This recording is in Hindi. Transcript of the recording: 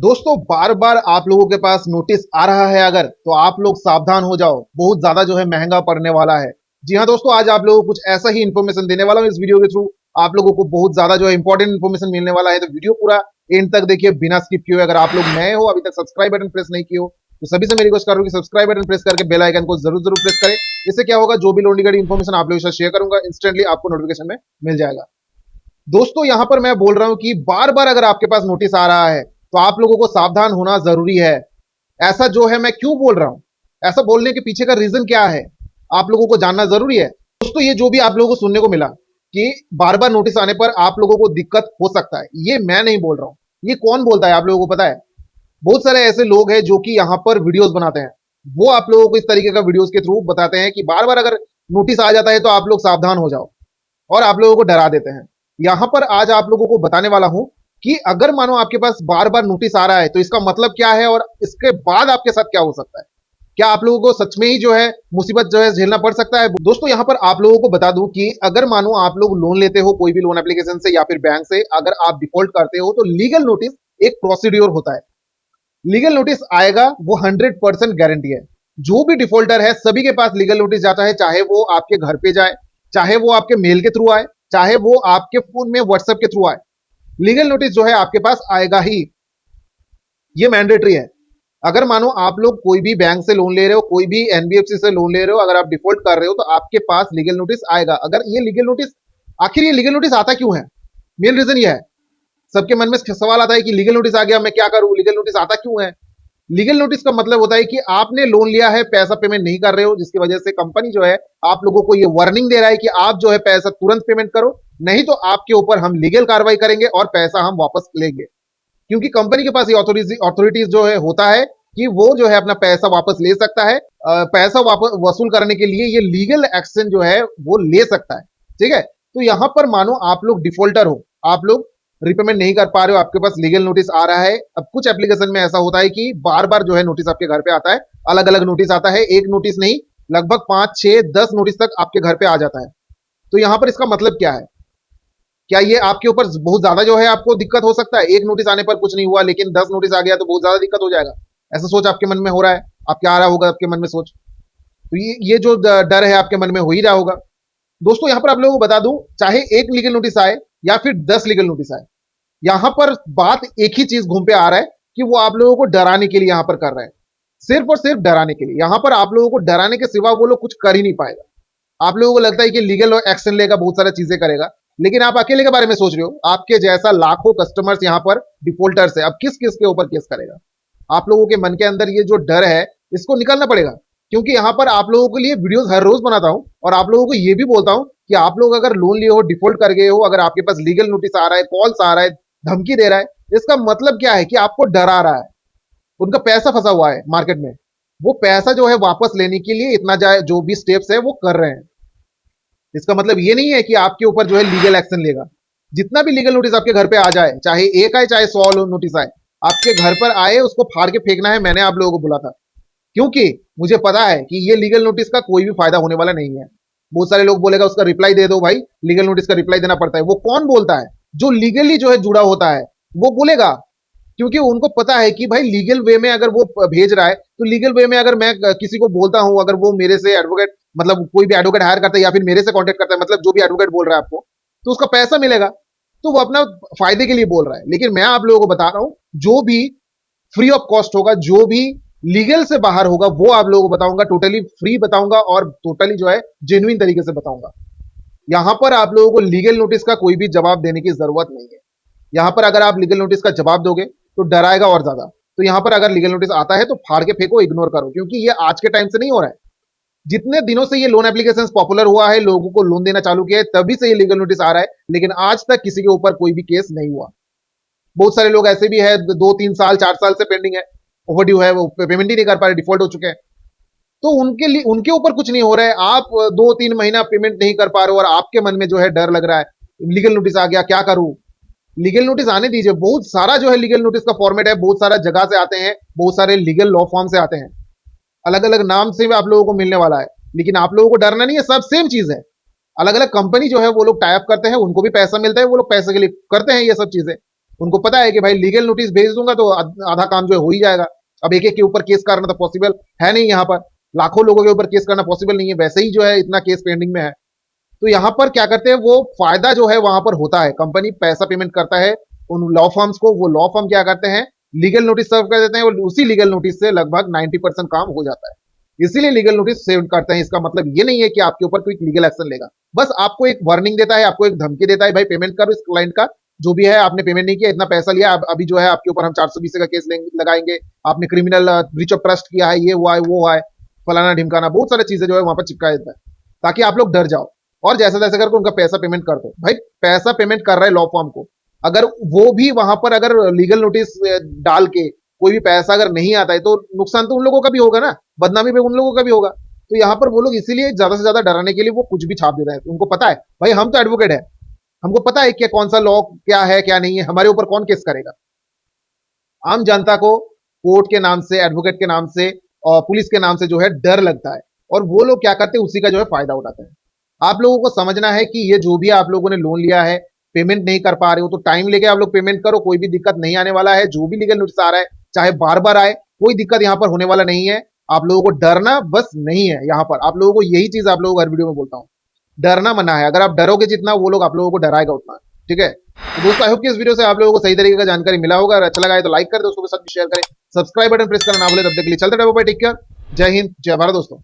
दोस्तों बार बार आप लोगों के पास नोटिस आ रहा है अगर तो आप लोग सावधान हो जाओ, बहुत ज्यादा जो है महंगा पड़ने वाला है। जी हाँ दोस्तों, आज आप लोगों को कुछ ऐसा ही इन्फॉर्मेशन देने वाला हूँ इस वीडियो के थ्रू। आप लोगों को बहुत ज्यादा जो है इंपॉर्टेंट इन्फॉर्मेशन मिलने वाला है, तो वीडियो पूरा एंड तक देखिए बिना स्किप किए। अगर आप लोग नए हो, अभी तक सब्सक्राइब बटन प्रेस नहीं किए हो, तो सभी से मेरी रिक्वेस्ट कर रहा हूँ कि सब्सक्राइब बटन प्रेस करके बेल आइकन को जरूर जरूर प्रेस करें। इससे क्या होगा, जो भी लोन रिगार्डिंग इन्फॉर्मेशन आप लोगों के साथ शेयर करूंगा इंस्टेंटली आपको नोटिफिकेशन में मिल जाएगा। दोस्तों यहाँ पर मैं बोल रहा हूँ कि बार बार अगर आपके पास नोटिस आ रहा है तो आप लोगों को सावधान होना जरूरी है। ऐसा जो है मैं क्यों बोल रहा हूँ, ऐसा बोलने के पीछे का रीजन क्या है, आप लोगों को जानना जरूरी है। दोस्तों ये जो भी आप लोगों को सुनने को मिला कि बार बार नोटिस आने पर आप लोगों को दिक्कत हो सकता है, ये मैं नहीं बोल रहा हूँ। ये कौन बोलता है आप लोगों को पता है? बहुत सारे ऐसे लोग हैं जो कि यहाँ पर वीडियोस बनाते हैं। वो आप लोगों को इस तरीके का वीडियोस के थ्रू बताते हैं कि बार बार अगर नोटिस आ जाता है तो आप लोग सावधान हो जाओ, और आप लोगों को डरा देते हैं। यहां पर आज आप लोगों को बताने वाला हूं कि अगर मानो आपके पास बार बार नोटिस आ रहा है तो इसका मतलब क्या है, और इसके बाद आपके साथ क्या हो सकता है। क्या आप लोगों को सच में ही जो है मुसीबत जो है झेलना पड़ सकता है? दोस्तों यहां पर आप लोगों को बता दूं कि अगर मानो आप लोग लोन लेते हो कोई भी लोन एप्लीकेशन से या फिर बैंक से, अगर आप डिफॉल्ट करते हो तो लीगल नोटिस एक प्रोसीड्योर होता है। लीगल नोटिस आएगा, वो 100% गारंटी है। जो भी डिफॉल्टर है सभी के पास लीगल नोटिस जाता है, चाहे वो आपके घर पे जाए, चाहे वो आपके मेल के थ्रू आए, चाहे वो आपके फोन में व्हाट्सएप के थ्रू आए। लीगल नोटिस जो है आपके पास आएगा ही, ये मैंडेटरी है। अगर मानो आप लोग कोई भी बैंक से लोन ले रहे हो, कोई भी एनबीएफसी से लोन ले रहे हो, अगर आप डिफॉल्ट कर रहे हो तो आपके पास लीगल नोटिस आएगा। अगर ये लीगल नोटिस, आखिर ये लीगल नोटिस आता क्यों है? मेन रीजन ये है। सबके मन में सवाल आता है कि लीगल नोटिस आ गया, मैं क्या करूं, लीगल नोटिस आता क्यों है? लीगल नोटिस का मतलब होता है कि आपने लोन लिया है, पैसा पेमेंट नहीं कर रहे हो, जिसकी वजह से कंपनी जो है आप लोगों को ये वार्निंग दे रहा है कि आप जो है पैसा तुरंत पेमेंट करो, नहीं तो आपके ऊपर हम लीगल कार्रवाई करेंगे और पैसा हम वापस लेंगे। क्योंकि कंपनी के पास ये अथॉरिटीज जो है होता है कि वो जो है अपना पैसा वापस ले सकता है। पैसा वापस वसूल करने के लिए ये लीगल एक्शन जो है वो ले सकता है। ठीक है, तो यहां पर मानो आप लोग डिफॉल्टर हो, आप लोग रिपेमेंट नहीं कर पा रहे हो, आपके पास लीगल नोटिस आ रहा है। अब कुछ एप्लीकेशन में ऐसा होता है कि बार बार जो है नोटिस आपके घर पे आता है, अलग अलग नोटिस आता है, एक नोटिस नहीं, लगभग 5 6 10 नोटिस तक आपके घर पे आ जाता है। तो यहां पर इसका मतलब क्या है? क्या ये आपके ऊपर बहुत ज्यादा जो है आपको दिक्कत हो सकता है? एक नोटिस आने पर कुछ नहीं हुआ, लेकिन 10 नोटिस आ गया तो बहुत ज्यादा दिक्कत हो जाएगा, ऐसा सोच आपके मन में हो रहा है? आपके आ रहा होगा आपके मन में सोच, तो ये जो डर है आपके मन में हो ही रहा होगा। दोस्तों यहां पर आप लोगों को बता दूं, चाहे एक लीगल नोटिस आए या फिर 10 लीगल नोटिस आए, यहां पर बात एक ही चीज घूम पे आ रहा है कि वो आप लोगों को डराने के लिए यहां पर कर रहे हैं। सिर्फ और सिर्फ डराने के लिए। यहां पर आप लोगों को डराने के सिवा वो लोग कुछ कर ही नहीं पाएगा। आप लोगों को लगता है कि लीगल एक्शन लेगा, बहुत सारी चीजें करेगा, लेकिन आप अकेले के बारे में सोच रहे हो। आपके जैसा लाखों कस्टमर्स यहां पर डिफॉल्टर्स है, अब किस किस के ऊपर केस करेगा? आप लोगों के मन के अंदर ये जो डर है, इसको निकालना पड़ेगा। क्योंकि यहां पर आप लोगों के लिए वीडियोस हर रोज बनाता हूं, और आप लोगों को ये भी बोलता हूं कि आप लोग अगर लोन लिए हो, डिफॉल्ट कर गए हो, अगर आपके पास लीगल नोटिस आ रहा है, कॉल्स आ रहा है, धमकी दे रहा है, इसका मतलब क्या है कि आपको डरा रहा है। उनका पैसा फंसा हुआ है मार्केट में, वो पैसा जो है वापस लेने के लिए इतना जाए जो भी स्टेप्स है वो कर रहे हैं। इसका मतलब ये नहीं है कि आपके ऊपर जो है लीगल एक्शन लेगा। जितना भी लीगल नोटिस आपके घर पे आ जाए, चाहे एक आए चाहे 100 नोटिस आए, आपके घर पर आए उसको फाड़ के फेंकना है। मैंने आप लोगों को बोला था, क्योंकि मुझे पता है कि ये लीगल नोटिस का कोई भी फायदा होने वाला नहीं है। बहुत सारे लोग बोलेगा उसका रिप्लाई दे दो भाई, लीगल नोटिस का रिप्लाई देना पड़ता है। वो कौन बोलता है? जो लीगली जो है जुड़ा होता है वो बोलेगा। क्योंकि उनको पता है कि भाई लीगल वे में अगर वो भेज रहा है, तो लीगल वे में अगर मैं किसी को बोलता हूं, अगर वो मेरे से एडवोकेट, मतलब कोई भी एडवोकेट हायर करता है या फिर मेरे से कांटेक्ट करता है, मतलब जो भी एडवोकेट बोल रहा है आपको, तो उसका पैसा मिलेगा। तो वो अपना फायदे के लिए बोल रहा है। लेकिन मैं आप लोगों को बता रहा हूं, जो भी फ्री ऑफ कॉस्ट होगा, जो भी लीगल से बाहर होगा, वो आप लोगों को बताऊंगा, टोटली फ्री बताऊंगा और टोटली जो है जेन्युइन तरीके से बताऊंगा। यहां पर आप लोगों को लीगल नोटिस का कोई भी जवाब देने की जरूरत नहीं है। यहां पर अगर आप लीगल नोटिस का जवाब दोगे तो डराएगा और ज्यादा। तो यहां पर अगर लीगल नोटिस आता है तो फाड़ के फेंको, इग्नोर करो, क्योंकि ये आज के टाइम से नहीं हो रहा है। जितने दिनों से ये लोन एप्लीकेशंस पॉपुलर हुआ है, लोगों को लोन देना चालू किया है, तभी से ये लीगल नोटिस आ रहा है, लेकिन आज तक किसी के ऊपर कोई भी केस नहीं हुआ। बहुत सारे लोग ऐसे भी है 2 3 साल 4 साल से पेंडिंग है, ओवरड्यू है, वो पेमेंट ही नहीं कर पा रहे, डिफॉल्ट हो चुके हैं। तो उनके लिए, उनके ऊपर कुछ नहीं हो रहा है। आप 2 3 महीना पेमेंट नहीं कर पा रहे हो और आपके मन में जो है डर लग रहा है, लीगल नोटिस आ गया क्या करूं। लीगल नोटिस आने दीजिए, बहुत सारा जो है लीगल नोटिस का फॉर्मेट है, बहुत सारा जगह से आते हैं, बहुत सारे लीगल लॉ फॉर्म से आते हैं, अलग अलग नाम से भी आप लोगों को मिलने वाला है। लेकिन आप लोगों को डरना नहीं है, सब सेम चीज है। अलग अलग कंपनी जो है वो लोग टाइप करते हैं, उनको भी पैसा मिलता है, वो लोग पैसे के लिए करते हैं ये सब चीजें। उनको पता है कि भाई लीगल नोटिस भेज दूंगा तो आधा काम जो है हो ही जाएगा। अब एक एक के ऊपर केस करना तो पॉसिबल है नहीं, यहाँ पर लाखों लोगों के ऊपर केस करना पॉसिबल नहीं है, वैसे ही जो है इतना केस पेंडिंग में है। तो यहाँ पर क्या करते हैं, वो फायदा जो है वहां पर होता है, कंपनी पैसा पेमेंट करता है उन लॉ फर्म्स को, वो लॉ फर्म क्या करते हैं, लीगल नोटिस सर्व कर देते हैं और उसी लीगल नोटिस से लगभग 90% काम हो जाता है। इसीलिए लीगल नोटिस सेव करते हैं। इसका मतलब ये नहीं है कि आपके ऊपर कोई लीगल एक्शन लेगा, बस आपको एक वार्निंग देता है, आपको एक धमकी देता है, भाई पेमेंट करो इस क्लाइंट का, जो भी है आपने पेमेंट नहीं किया, इतना पैसा लिया, अभी जो है आपके ऊपर हम 420 का केस लगाएंगे, आपने क्रिमिनल ब्रीच ऑफ ट्रस्ट किया है, ये हुआ है वो है, फलाना ढिमकाना, बहुत सारी चीजें जो है वहां पर चिपका देता है, ताकि आप लोग डर जाओ और जैसा तैसा करके उनका पैसा पेमेंट कर दो। भाई पैसा पेमेंट कर रहे लॉ फॉर्म को, अगर वो भी वहां पर अगर लीगल नोटिस डाल के कोई भी पैसा अगर नहीं आता है तो नुकसान तो उन लोगों का भी होगा ना, बदनामी पे उन लोगों का भी होगा। तो यहाँ पर वो लोग इसीलिए ज्यादा से ज्यादा डराने के लिए वो कुछ भी छाप दे रहे हैं। उनको पता है भाई हम तो एडवोकेट है, हमको पता है कि कौन सा लॉ क्या है क्या नहीं है, हमारे ऊपर कौन केस करेगा। आम जनता को कोर्ट के नाम से, एडवोकेट के नाम से और पुलिस के नाम से जो है डर लगता है, और वो लोग क्या करते हैं उसी का जो है फायदा उठाते हैं। आप लोगों को समझना है कि ये जो भी आप लोगों ने लोन लिया है, पेमेंट नहीं कर पा रहे हो तो टाइम लेके आप लोग पेमेंट करो, कोई भी दिक्कत नहीं आने वाला है। जो भी लीगल नोटिस आ रहा है चाहे बार बार आए, कोई दिक्कत यहाँ पर होने वाला नहीं है। आप लोगों को डरना बस नहीं है, यहाँ पर आप लोगों को यही चीज आप लोगों को हर वीडियो में बोलता हूँ, डरना मना है। अगर आप डरोगे जितना वो लोग आप लोगों को डराएगा उतना, ठीक है। तो दोस्तों आई होप कि इस वीडियो से आप लोगों को सही तरीके का जानकारी मिला होगा, अगर अच्छा लगा है तो लाइक कर दो, उसको साथ शेयर करें, सब्सक्राइब बटन प्रेस करना ना भूले। तब तक के लिए चलते रहो भाई, टेक केयर, जय हिंद जय भारत दोस्तों।